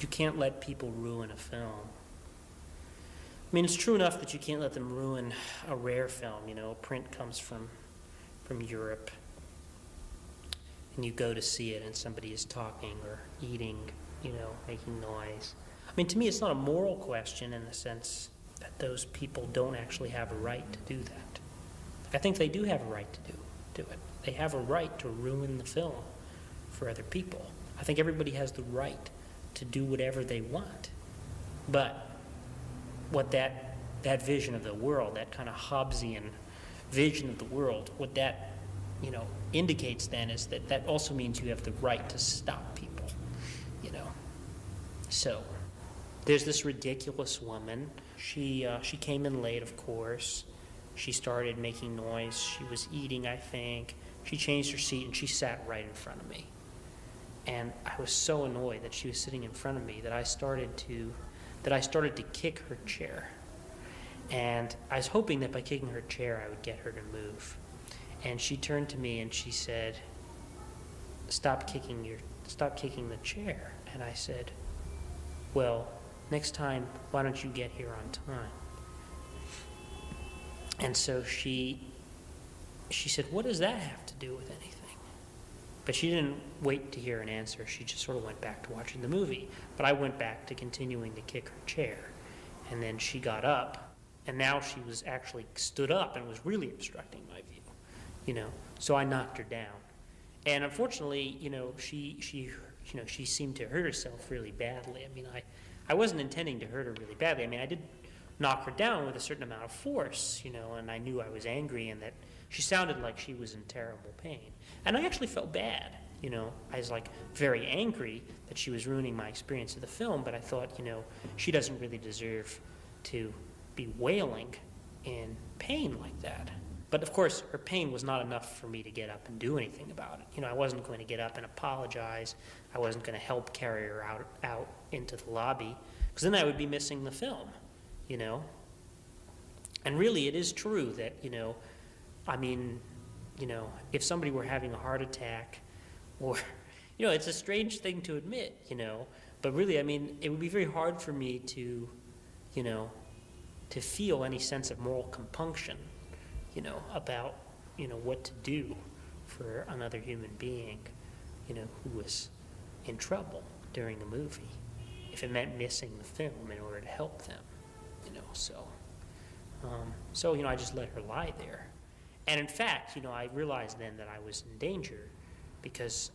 you can't let people ruin a film. I mean, it's true enough that you can't let them ruin a rare film. You know, print comes from Europe, and you go to see it and somebody is talking or eating, you know, making noise. I mean, to me, it's not a moral question in the sense that those people don't actually have a right to do that. I think they do have a right to do it. They have a right to ruin the film for other people. I think everybody has the right to do whatever they want. But what that vision of the world, that kind of Hobbesian vision of the world, what that, you know, indicates then is that that also means you have the right to stop people, you know. So there's this ridiculous woman. She came in late, of course. She started making noise. She was eating, I think. She changed her seat and she sat right in front of me. And I was so annoyed that she was sitting in front of me that I started to kick her chair. And I was hoping that by kicking her chair I would get her to move. And she turned to me and she said, stop kicking the chair. And I said, well, next time, why don't you get here on time? And so she said, what does that have to do with anything? But she didn't wait to hear an answer. She just sort of went back to watching the movie. But I went back to continuing to kick her chair. And then she got up, and now she was actually stood up and was really obstructing my view, you know. So I knocked her down. And unfortunately, you know, she seemed to hurt herself really badly. I mean, I wasn't intending to hurt her really badly. I mean, I did knock her down with a certain amount of force, you know, and I knew I was angry and that she sounded like she was in terrible pain. And I actually felt bad, you know. I was like very angry that she was ruining my experience of the film, but I thought, you know, she doesn't really deserve to be wailing in pain like that. But of course, her pain was not enough for me to get up and do anything about it. You know, I wasn't going to get up and apologize. I wasn't going to help carry her out into the lobby, because then I would be missing the film, you know. And really, it is true that, you know, I mean, you know, if somebody were having a heart attack, or, you know, it's a strange thing to admit, you know, but really, I mean, it would be very hard for me to, you know, to feel any sense of moral compunction, you know, about, you know, what to do for another human being, you know, who was in trouble during the movie, if it meant missing the film in order to help them, you know, so you know, I just let her lie there. And in fact, you know, I realized then that I was in danger because,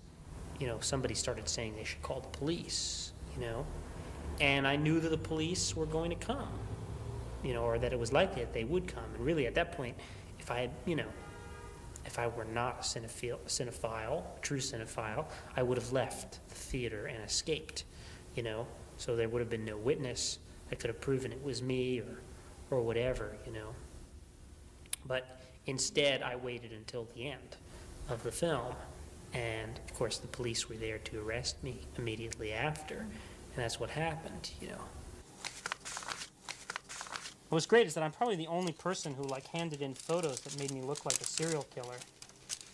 you know, somebody started saying they should call the police, you know, and I knew that the police were going to come, you know, or that it was likely that they would come. And really, at that point, if I had, you know, if I were not a cinephile, true cinephile, I would have left the theater and escaped, you know, so there would have been no witness that could have proven it was me or whatever, you know. But instead, I waited until the end of the film, and of course the police were there to arrest me immediately after, and that's what happened, you know. What's great is that I'm probably the only person who like handed in photos that made me look like a serial killer,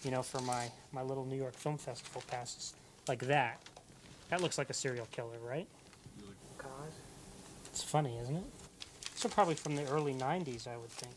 you know, for my little New York Film Festival passes, like that. That looks like a serial killer, right? God. It's funny, isn't it? These are probably from the early 90s, I would think.